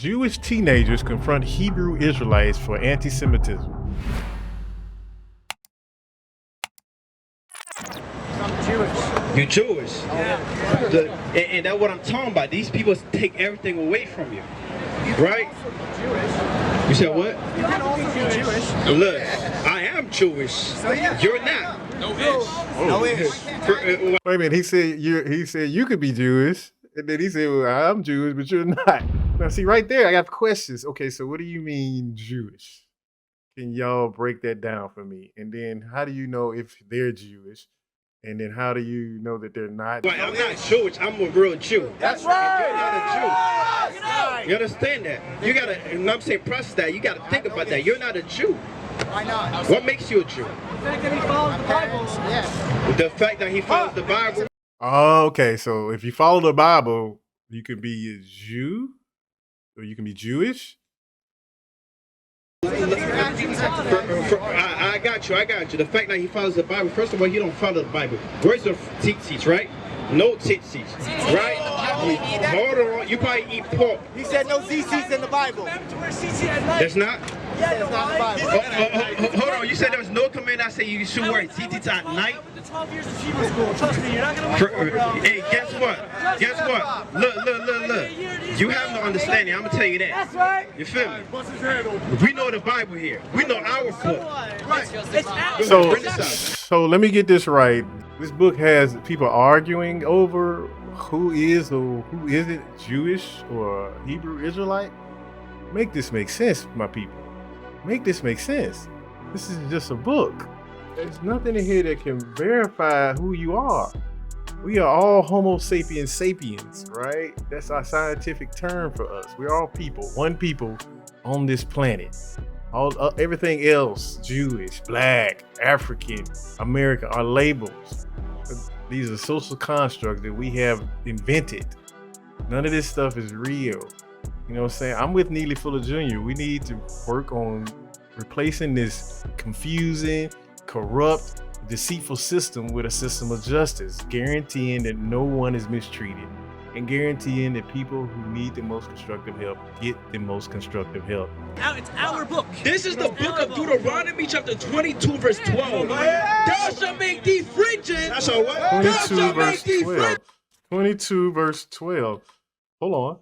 Jewish teenagers confront Hebrew Israelites for anti-Semitism. I'm Jewish. You're Jewish. Yeah. And that's what I'm talking about. These people take everything away from you. Right? Jewish. You said what? You can also be Jewish. Look, I am Jewish. So yeah. You're not. No ish. No ish. Wait a minute, he said you could be Jewish. And then he said, well, I'm Jewish, but you're not. Now see right there, I got questions. Okay, so what do you mean Jewish? Can y'all break that down for me? And then how do you know if they're Jewish? And then how do you know that they're not? Well, I'm not Jewish, I'm a real Jew. That's right. You're not a Jew. That's right. You understand that? You gotta, and I'm saying process that, you gotta think about that. You're not a Jew. Why not? What makes you a Jew? The fact that he follows the Bible. Yes. The fact that he follows the Bible. Oh, okay. So if you follow the Bible, you can be a Jew, or you can be Jewish. I got you. The fact that he follows the Bible, first of all, he don't follow the Bible. Where's the tzitzis, right? No tzitzis, right? Hold on, you probably eat pork. He said no ZCs in the Bible. That's not? Yeah, that's not the Bible. Hold on, you said there was no command that say you should wear tzitzis at night? 12 years of Hebrew school. Trust me, you're not gonna win. Hey, guess what? Guess what? Look. You have no understanding. I'm gonna tell you that. That's right. You feel me? We know the Bible here. We know our book. Right. So let me get this right. This book has people arguing over who is or who isn't Jewish or Hebrew Israelite. Make this make sense, my people. Make this make sense. This is just a book. There's nothing in here that can verify who you are. We are all Homo sapiens sapiens, right? That's our scientific term for us. We're all people, one people on this planet. Everything else, Jewish, Black, African, American, are labels. These are social constructs that we have invented. None of this stuff is real. You know what I'm saying? I'm with Neely Fuller Jr. We need to work on replacing this confusing, corrupt, deceitful system with a system of justice, guaranteeing that no one is mistreated and guaranteeing that people who need the most constructive help get the most constructive help. Now it's our book. This is the book of Deuteronomy, chapter 22, verse 12. Thou shalt make thee fringes. That's all what? 22 verse 12. 22 verse 12. Hold on.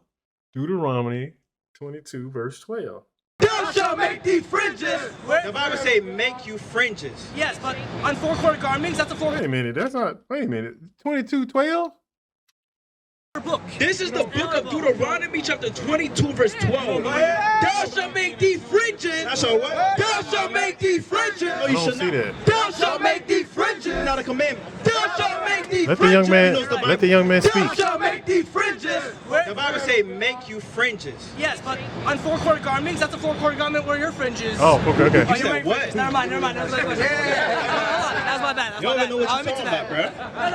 Deuteronomy 22 verse 12. Thou shalt make thee fringes. The Bible say make you fringes. Yes, but on four-quarter garments, that's a Wait a minute. That's not. Wait a minute. 22:12. book. This is the book of Deuteronomy, chapter 22, verse 12. Thou shalt make thee fringes. That's all what? Thou shalt make thee fringes. No, I don't see that. Thou shalt make thee fringes. Not a commandment. Thou shalt make thee Let fringes. the young man Thou speak. shalt make thee fringes. The Bible say make you fringes. Yes, but on four-quarter garments, that's a four-quarter garment where your fringes. Oh, okay. You said what? Never mind. That was my bad. You don't even know what you're talking about, bro.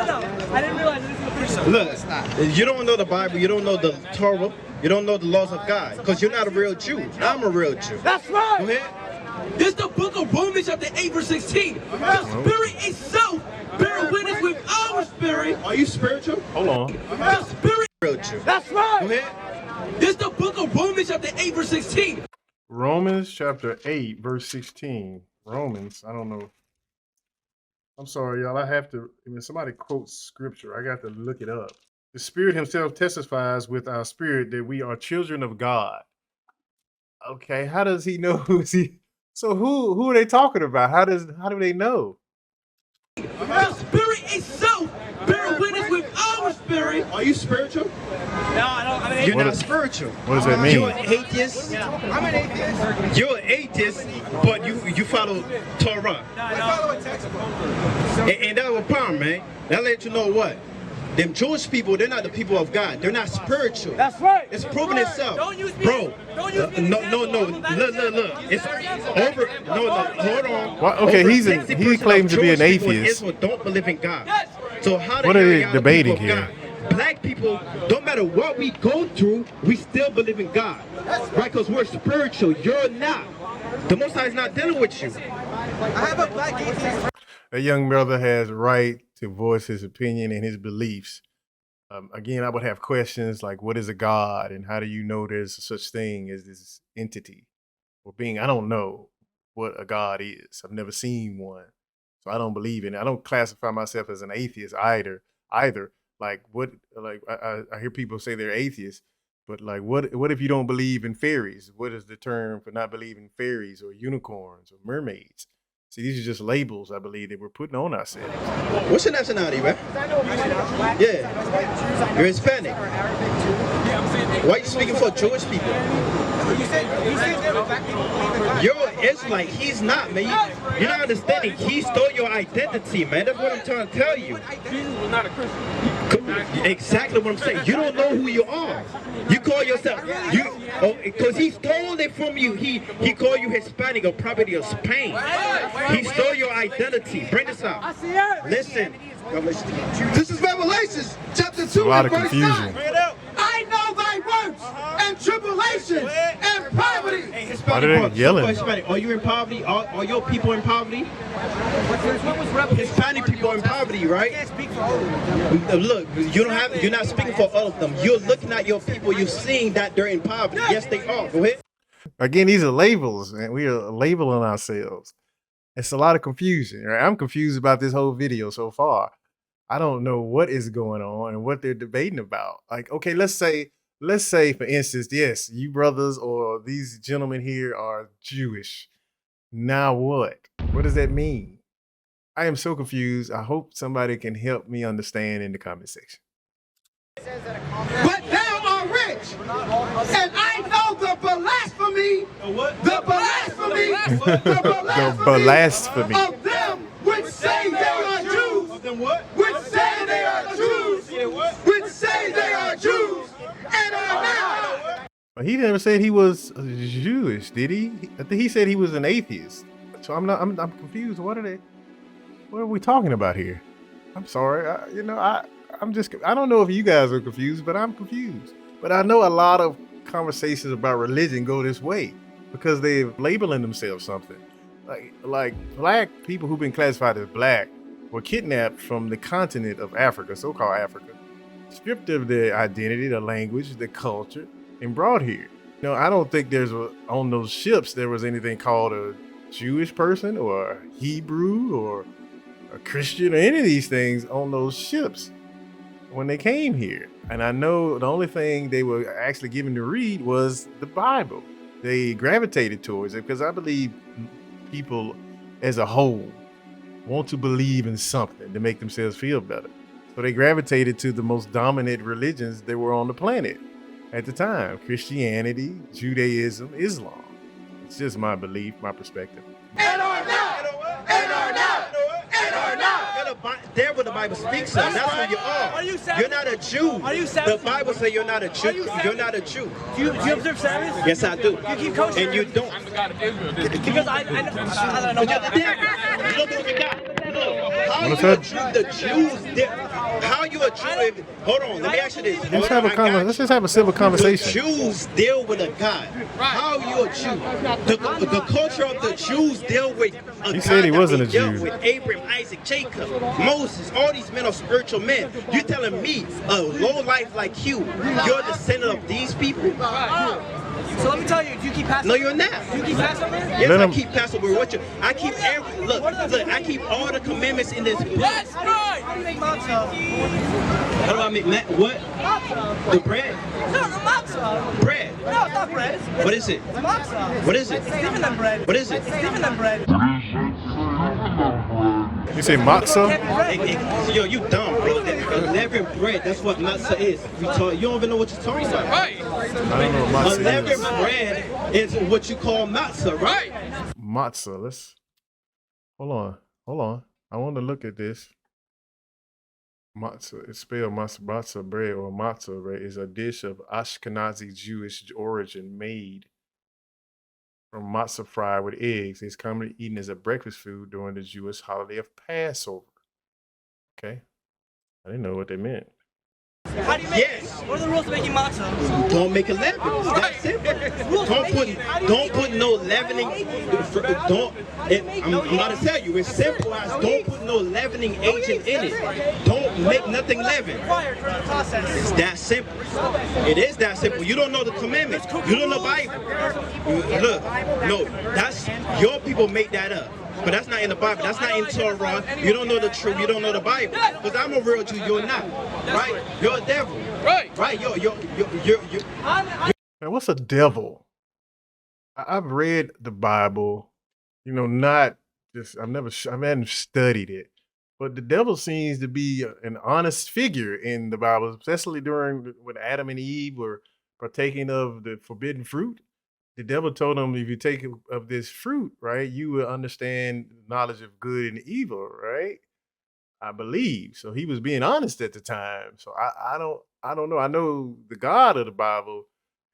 No. I didn't realize this was the first. Look, you don't know the Bible, you don't know the Torah, you don't know the laws of God, because you're not a real Jew. I'm a real Jew. That's right. Go ahead. This is the book of Romans, chapter 8, verse 16. The Spirit itself bear witness with our spirit. Are you spiritual? Hold on. The Spirit real Jew. That's right. Go ahead. This is the book of Romans, chapter 8, verse 16. Romans chapter 8, verse 16. Romans, I don't know. I'm sorry, y'all. I have to, when somebody quotes scripture, I got to look it up. The Spirit himself testifies with our spirit that we are children of God. Okay, how does he know who's he? So who are they talking about? How do they know? The Spirit itself bear witness with our spirit. Are you spiritual? No, I don't. You're not spiritual. What does that mean? You're an atheist. I'm an atheist. You're an atheist, but you follow Torah. I follow a textbook. And that's a problem, man. That let you know what? Them Jewish people, they're not the people of God. They're not spiritual. That's right. It's proven itself. Don't use me. Bro. Don't use me. No. Look. It's over. No. Hold on. Well, okay, Over he 60% claims of to be an Jewish people in atheist. Israel don't believe in God. So how the What hell are they y'all the debating people of here? God? Black people, don't matter what we go through, we still believe in God. Right? Because we're spiritual. You're not. The Most High is not dealing with you. I have a black atheist. A young brother has right to voice his opinion and his beliefs. Again, I would have questions like, what is a God, and how do you know there's such thing as this entity or being? I don't know what a God is. I've never seen one, so I don't believe in it. I don't classify myself as an atheist either. Either like what? Like I hear people say they're atheists, but like what if you don't believe in fairies? What is the term for not believing in fairies or unicorns or mermaids? See, these are just labels I believe that we're putting on ourselves. What's your nationality, man? Yeah. You're Hispanic. Why are you speaking for Jewish people? You're an Israelite. He's not, man. You're not understanding. He stole your identity, man. That's what I'm trying to tell you. Jesus was not a Christian. Exactly what I'm saying. You don't know who you are. You call yourself because he stole it from you. He called you Hispanic or property of Spain. He stole your identity. Bring this out. Listen. This is Revelations chapter 2 A lot of and verse confusion. 9. I know thy works and tribulations and poverty. Hey, Why Hispanic, are they bro, yelling? Hispanic. Are you in poverty? Are your people in poverty? Hispanic people in poverty, right? Look, you're not speaking for all of them. You're looking at your people. You're seeing that they're in poverty. Yes, they are. Go ahead. Again, these are labels, and we are labeling ourselves. It's a lot of confusion, right? I'm confused about this whole video so far. I don't know what is going on and what they're debating about. Like, okay, let's say, for instance, yes, you brothers or these gentlemen here are Jewish. Now what? What does that mean? I am so confused. I hope somebody can help me understand in the comment section. But thou art rich, and I know the blasphemy, the blasphemy of them which say they are Jews, which say they are Jews, which say they are Jews, and are not. But he never said he was Jewish, did he? I think he said he was an atheist. So I'm confused. What are we talking about here? I'm sorry. I don't know if you guys are confused, but I'm confused. But I know a lot of conversations about religion go this way because they're labeling themselves something. Like black people who've been classified as black were kidnapped from the continent of Africa, so-called Africa, stripped of their identity, the language, the culture, and brought here. I don't think on those ships there was anything called a Jewish person or a Hebrew or a Christian or any of these things on those ships when they came here. And I know the only thing they were actually given to read was the Bible. They gravitated towards it because I believe people as a whole want to believe in something to make themselves feel better. So they gravitated to the most dominant religions that were on the planet at the time: Christianity, Judaism, Islam. It's just my belief, my perspective. And are not, and are not, and are not. There where the Bible speaks of. That's who you are. Are you Sabbath? You're not a Jew. Are you Sabbath? The Bible says you're not a Jew. You're not a Jew. Do you observe Sabbath? Yes, I do. You keep kosher? And you don't. Because I don't know. You don't do that. How What you is a that? Jew? The Jews. How you a Jew? Hold on. Let me ask you this. Let's just have a civil The conversation. Jews deal with a God. How you a Jew? The culture of the Jews deal with a God. He said he wasn't that a they dealt Jew. with Abraham, Isaac, Jacob, Moses, all these men are spiritual men. You telling me a low life like you're a descendant of these people? So let me tell you, do you keep Passover? No, you're not. Do you keep Passover? Yes, Let I him- keep Passover. I keep look, I keep all the commandments in this book. That's right. How do you make matzo? How do I make what? Matzo. The bread? No, the matzo. Bread. No, it's not bread. What is it? It's matzo. What is it? It's different than bread. What is it? It's different than bread. You say matzah? Yo, you dumb, bro. Unleavened bread, that's what matzah is. You don't even know what you're talking about. Right. I don't know what matzah Unleavened is. bread is what you call matzah, right? Matzah. Let's hold on. I want to look at this. Matzah. It's spelled matzah bread or matzah bread. Is a dish of Ashkenazi Jewish origin made from matzah fried with eggs. It's commonly eaten as a breakfast food during the Jewish holiday of Passover. Okay. I didn't know what they meant. How do you make Yes. it? What are the rules of making matzo? Don't make a leaven. It's that simple. Don't put no leavening. I'm about to tell you, it's simple as don't put no leavening agent in it. Don't make nothing leaven. It's that simple. It is that simple. You don't know the commandments. You don't know the Bible. Look, no, that's your people make that up. But that's not in the Bible. That's not in Torah. You don't know the truth. You don't know the Bible. Because I'm a real Jew. You're not. Right? You're a devil. Right? You're Man, what's a devil? I've read the Bible, not just, I haven't studied it, but the devil seems to be an honest figure in the Bible, especially when Adam and Eve were partaking of the forbidden fruit. The devil told them, if you take of this fruit, right, you will understand knowledge of good and evil, right? I believe. So he was being honest at the time. So I don't know. I know the God of the Bible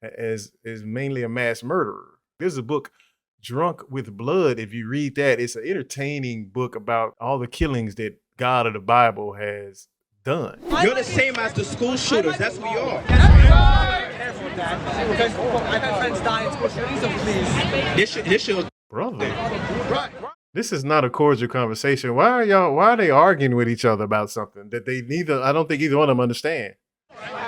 is mainly a mass murderer. There's a book, Drunk with Blood. If you read that, it's an entertaining book about all the killings that God of the Bible has done. You're the same as the school shooters. That's what you are. Careful with that. Because I've had friends die in school shootings, so please. This should. Brother. This is not a cordial conversation. Why are they arguing with each other about something that I don't think either one of them understand?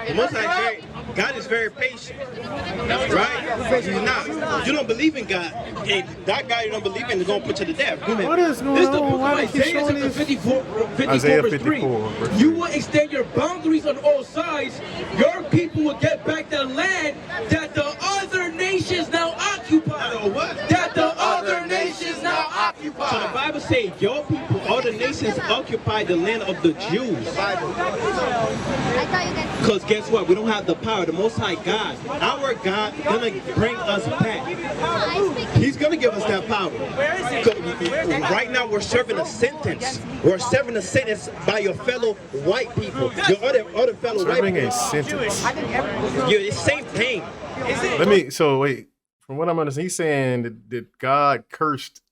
The Most High, God is very patient, right? He's not. You don't believe in God, and that guy you don't believe in is going to put you to death. What is going on? Why they keep showing this? 54, Isaiah verse 3. 54, verse 3. You will extend your boundaries on all sides. Your people will get back the land that the other nations now occupy. That the other nations now occupy. So the Bible says your people, all the nations occupy the land of the Jews. Because guess what? We don't have the power. The Most High God, our God, gonna bring us back. He's gonna give us that power. Right now, we're serving a sentence. We're serving a sentence by your fellow white people. Your other fellow Serving white people. a sentence. Yeah, it's the same thing. Wait. From what I'm understanding, he's saying that God cursed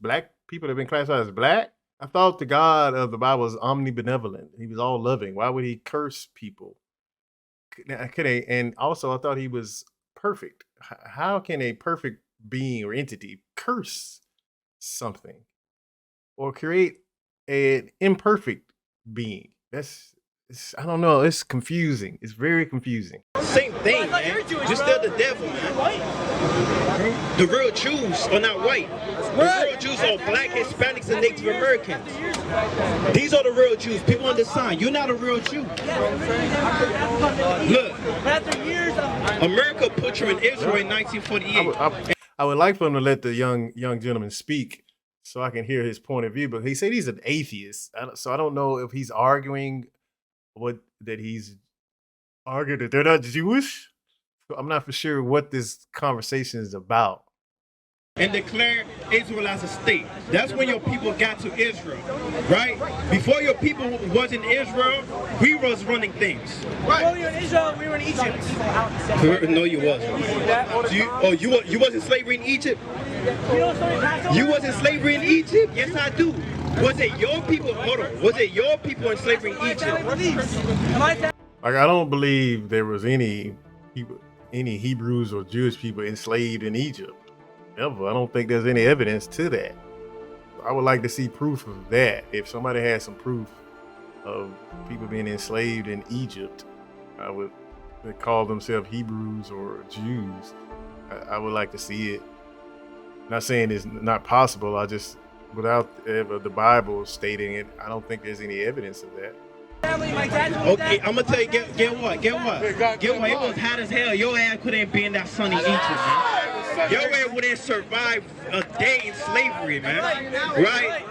black people that have been classified as black. I thought the God of the Bible was omnibenevolent. He was all loving. Why would he curse people? And also, I thought he was perfect. How can a perfect being or entity curse something or create an imperfect being? I don't know. It's confusing. It's very confusing. Same thing, man. You're still the devil, man. The real Jews are not white. The real Jews are black, Hispanics, and Native Americans. These are the real Jews. People on the sign. You're not a real Jew. Look, America put you in Israel in 1948. I would like for him to let the young gentleman speak so I can hear his point of view. But he said he's an atheist, so I don't know if he's arguing he's arguing that they're not Jewish. I'm not for sure what this conversation is about. And declare Israel as a state. That's when your people got to Israel, right? Before your people was in Israel, we was running things. Before we were in Israel, we were in Egypt. No, you wasn't. You was in slavery in Egypt? You was in slavery in Egypt? Yes, I do. Was it your people? Hold on. Was it your people in slavery in Egypt? Like, I don't believe there was any Hebrews or Jewish people enslaved in Egypt. Ever. I don't think there's any evidence to that. I would like to see proof of that. If somebody has some proof of people being enslaved in Egypt, they call themselves Hebrews or Jews. I would like to see it. Not saying it's not possible. I just, without the Bible stating it, I don't think there's any evidence of that. Okay, I'm gonna tell you, get what? It was hot as hell. Your ass couldn't be in that sunny Egypt, man. Your ass wouldn't survive a day in slavery, man. Right?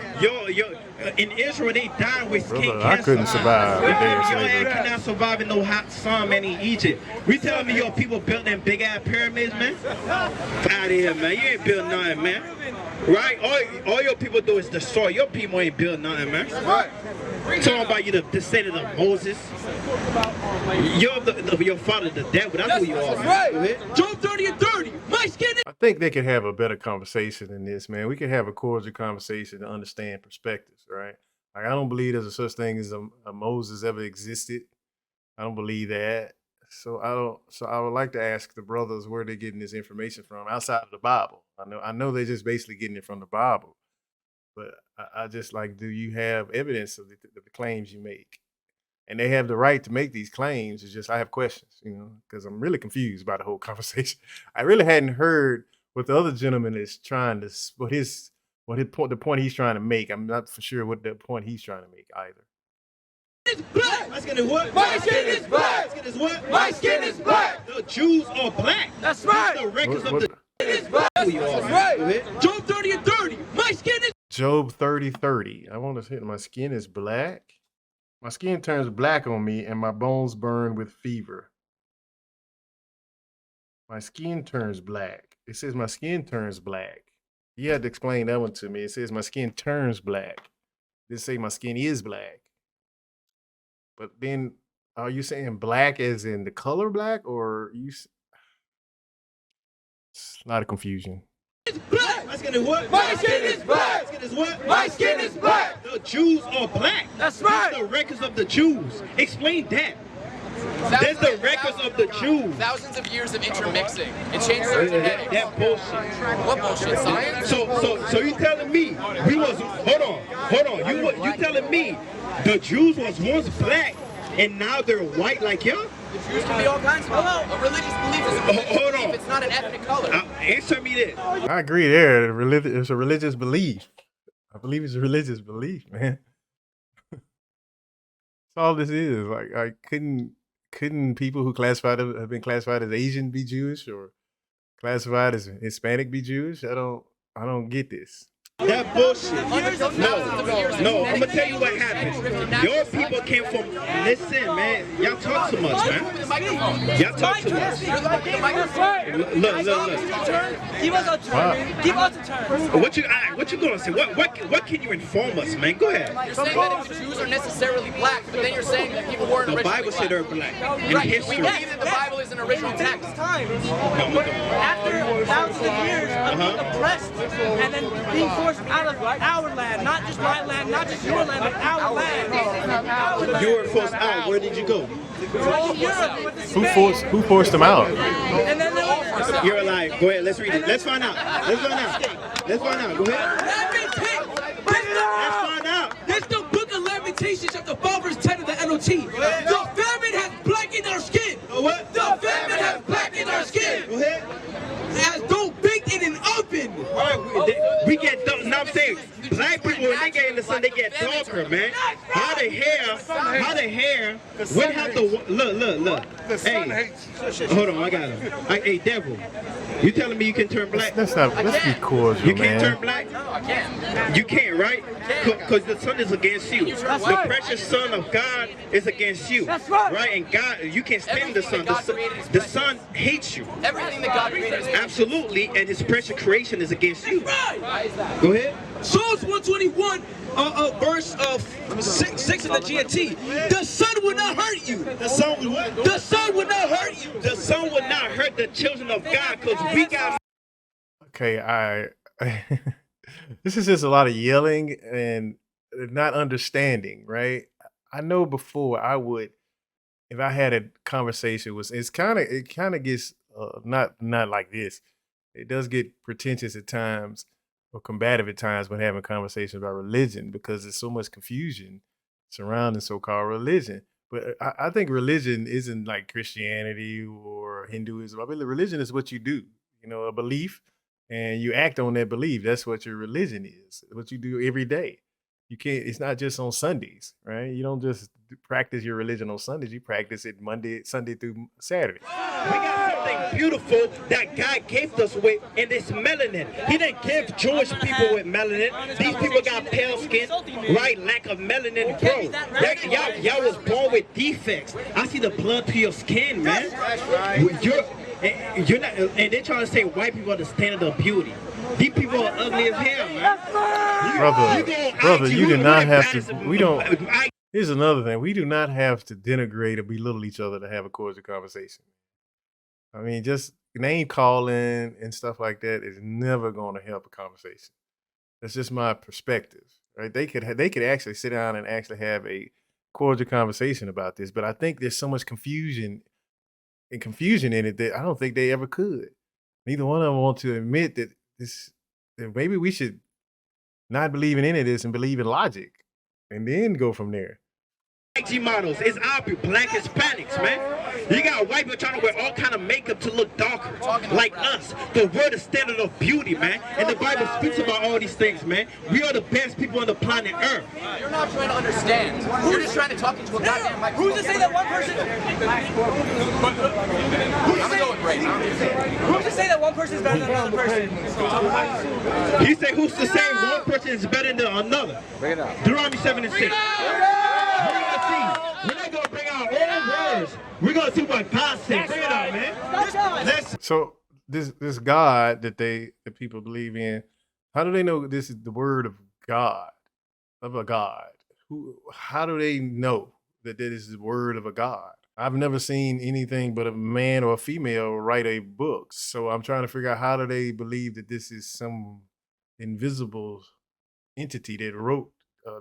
In Israel, they died with skin cancer. I couldn't survive a day in Your slavery. ass could not survive in no hot sun, man, in Egypt. We telling me your people built them big ass pyramids, man? Out of here, man. You ain't built nothing, man. Right? All your people do is destroy. Your people ain't built nothing, man. Right? Talking about you the descendant of Moses. Your father the devil. That's who you are, man. Right. Job 30 and 30. My skin is... I think they could have a better conversation than this, man. We could have a cordial conversation to understand perspectives, right? Like, I don't believe there's a such thing as a Moses ever existed. I don't believe that. So I don't. So I would like to ask the brothers where they're getting this information from outside of the Bible. I know they're just basically getting it from the Bible, but I just like, do you have evidence of the claims you make? And they have the right to make these claims. It's just I have questions, because I'm really confused by the whole conversation. I really hadn't heard what the other gentleman is trying to the point he's trying to make. I'm not for sure what the point he's trying to make either. Is black. My skin is what? My skin is black. My skin is what? My skin is black. The Jews are black. That's right. The records What- of the It is black. who you are. That's right. Job 30 and 30. My skin is Job 30:30. I want to say my skin is black. My skin turns black on me and my bones burn with fever. My skin turns black. It says my skin turns black. You had to explain that one to me. It says my skin turns black. It didn't say my skin is black. But then, are you saying black as in the color black, or it's a lot of confusion. black. My skin is what? My skin is black. My skin is what? My skin is black. The Jews are black. That's These right. the records of the Jews. Explain that. There's the records of the Jews. Thousands of years of intermixing. It changed their genetics. That bullshit. What bullshit? Science? So you telling me we was hold on. You telling me the Jews was once black and now they're white like y'all? The Jews can be all kinds of people. A religious belief is a religious Hold on. belief. It's not an ethnic color. Answer me this. I agree there. It's a religious belief. I believe it's a religious belief, man. That's all this is. Like, couldn't people who have been classified as Asian be Jewish, or classified as Hispanic be Jewish? I don't get this. That bullshit. Thousands of years. No, I'm gonna tell you what happened. Your people came from. Listen, man. Y'all talk too much, man. The microphone. Y'all talk too much. You're the microphone. Look. Give us a turn. Give us a turn. What you gonna say? What can you inform us, man? Go ahead. You're saying that if the Jews are necessarily black, but then you're saying that people weren't The originally Bible said they're black. In Right, we history. believe that the Bible is an original text. Times. But after thousands of years of being oppressed and then being forced out of our land, not just my land, not just your land, but our land. You were forced out. Where did you go? From Europe, with the Who forced them out? And then there was You're alive. Go ahead. Let's read it. Let's find out. Go ahead. Lamentation. Let's find out. That's the book of Lamentations, chapter 5, verse 10 of the NOT. The famine has blackened our skin. What? The famine has blackened our skin. Go ahead. As though baked in an oven. We get dark. Now I'm saying, black people when they get in the sun, they get darker, man. How the hair would have to look. Hey, hold on, I got him. Hey, devil, you telling me you can turn black? Let's be cordial, You can't turn man. black? No, I can't. You can't, right? Because the sun is against you. The precious son of God is against you. That's right. Right? And God, you can't stand the sun. The sun hates you. Everything that God created is Absolutely, and his precious creation is against you. Why is that? Go ahead. Psalms 121, verse 6 in the GNT. The sun will not hurt you. The sun will what? The sun will not hurt you. The sun will not hurt the children of God because we got. Okay, this is just a lot of yelling and not understanding, right? I know before I would, if I had a conversation with, it kind of gets not like this. It does get pretentious at times or combative at times when having conversations about religion, because there's so much confusion surrounding so-called religion. But I think religion isn't like Christianity or Hinduism. I mean, religion is what you do, a belief, and you act on that belief. That's what your religion is, what you do every day. You can't, it's not just on Sundays, right? You don't just practice your religion on Sundays. You practice it Sunday through Saturday. We got something beautiful that God gave us with, and it's melanin. He didn't give Jewish people with melanin. These people got pale skin, right? Lack of melanin, bro. Y'all was born with defects. I see the blood to your skin, man. You're not, and they're trying to say white people are the standard of beauty. These people are ugly as hell, man. Brother, you do not have to. Here's another thing. We do not have to denigrate or belittle each other to have a cordial conversation. I mean, just name calling and stuff like that is never going to help a conversation. That's just my perspective, right? They could actually sit down and actually have a cordial conversation about this, but I think there's so much confusion in it that I don't think they ever could. Neither one of them want to admit that maybe we should not believe in any of this and believe in logic, and then go from there. IG models, it's obvious, black Hispanics, man. You got white people trying to wear all kind of makeup to look darker, like us. The word is standard of beauty, man. And the Bible speaks about all these things, man. We are the best people on the planet Earth. You're not trying to understand. You're just trying to talk into a goddamn microphone. Who's to say that one person? I'm gonna go with Ray. Who's to say that one person is better than another person? He said, who's to say one person is better than another? Deuteronomy 7 and 6. We're not gonna bring out all words. We're gonna see what God says. Bring it out, man. So this God that people believe in, how do they know this is the word of God, of a God? How do they know that this is the word of a God? I've never seen anything but a man or a female write a book. So I'm trying to figure out, how do they believe that this is some invisible entity that wrote,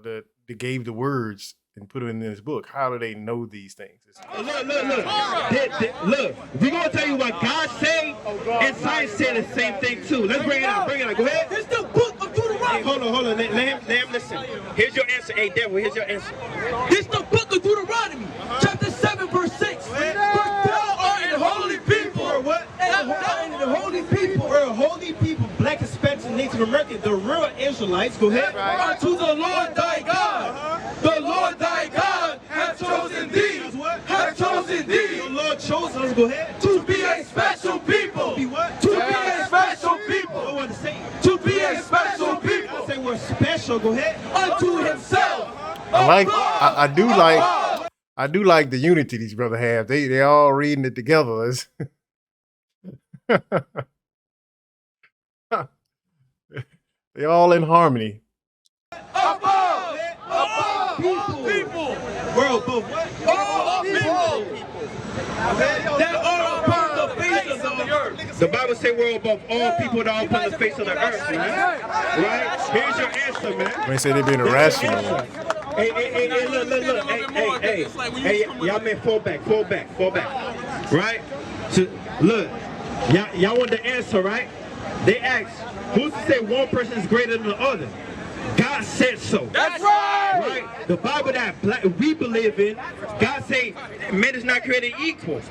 that gave the words and put it in this book? How do they know these things? Look. Look, we're going to tell you what God say, and science said the same thing too. Let's bring it out. Go ahead. It's the book of Deuteronomy. Hey, hold on. Let him listen. Here's your answer. Hey, devil, here's your answer. It's the book of Deuteronomy, chapter 7, verse 6. For thou art an holy people. What? And holy people. We're a holy people, black, Hispanics, and Native Americans, the real Israelites. Go ahead. Unto the Lord thy God. The Lord thy God hath chosen thee. Hath chosen thee. The Lord chose us. Go ahead. To be a special people. Be what? To be a special people. I want to say. To be a special people. Say we're special. Go ahead. Unto himself. I do like the unity these brothers have. They all reading it together. They all in harmony. Above people. We're above what? All people. That are upon the face of the earth. The Bible says we're above all people that are upon the face of the earth, man. Right? Here's your answer, man. They say they've been irrational. Hey, look. Hey, y'all men, fall back. Right? So, look, y'all want the answer, right? They asked, who's to say one person is greater than the other? God said so. That's right. Right? The Bible that we believe in, God say man is not created equal.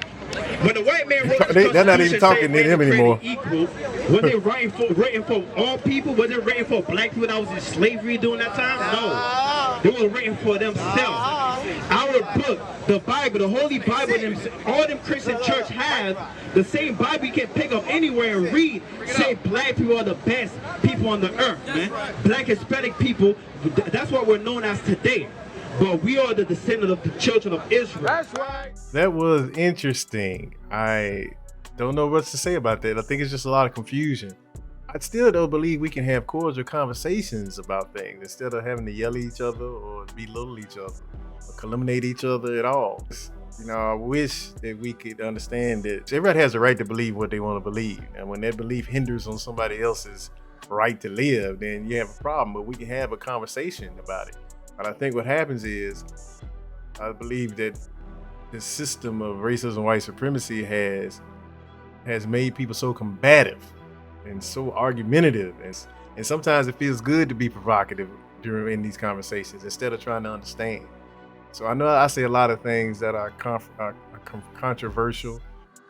When the white man wrote this they're not even talking to him anymore. Equal, was it written for all people? Was it written for black people that was in slavery during that time? No. It was written for themselves. Our book, the Bible, the Holy Bible, all them Christian church have the same Bible you can pick up anywhere and read. Say black people are the best people on the earth, man. Black Hispanic people, that's what we're known as today. But we are the descendant of the children of Israel. That's right. That was interesting. I don't know what to say about that. I think it's just a lot of confusion. I still don't believe we can have cordial conversations about things instead of having to yell at each other or belittle each other or calumniate each other at all. You know, I wish that we could understand that everybody has a right to believe what they want to believe. And when that belief hinders on somebody else's right to live, then you have a problem. But we can have a conversation about it. But I think what happens is, I believe that the system of racism, white supremacy has made people so combative and so argumentative, and sometimes it feels good to be provocative in these conversations instead of trying to understand. So I know I say a lot of things that are controversial,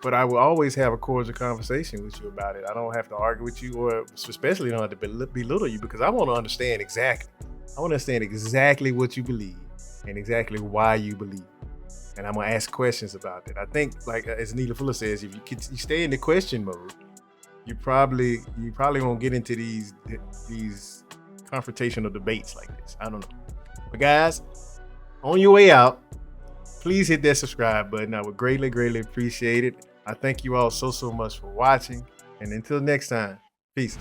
but I will always have a cordial conversation with you about it. I don't have to argue with you, or especially don't have to belittle you, because I want to understand exactly. I want to understand exactly what you believe and exactly why you believe. And I'm going to ask questions about it. I think, like as Nita Fuller says, if you stay in the question mode, you probably won't get into these confrontational debates like this. I don't know. But guys, on your way out, please hit that subscribe button. I would greatly, greatly appreciate it. I thank you all so much for watching. And until next time, peace.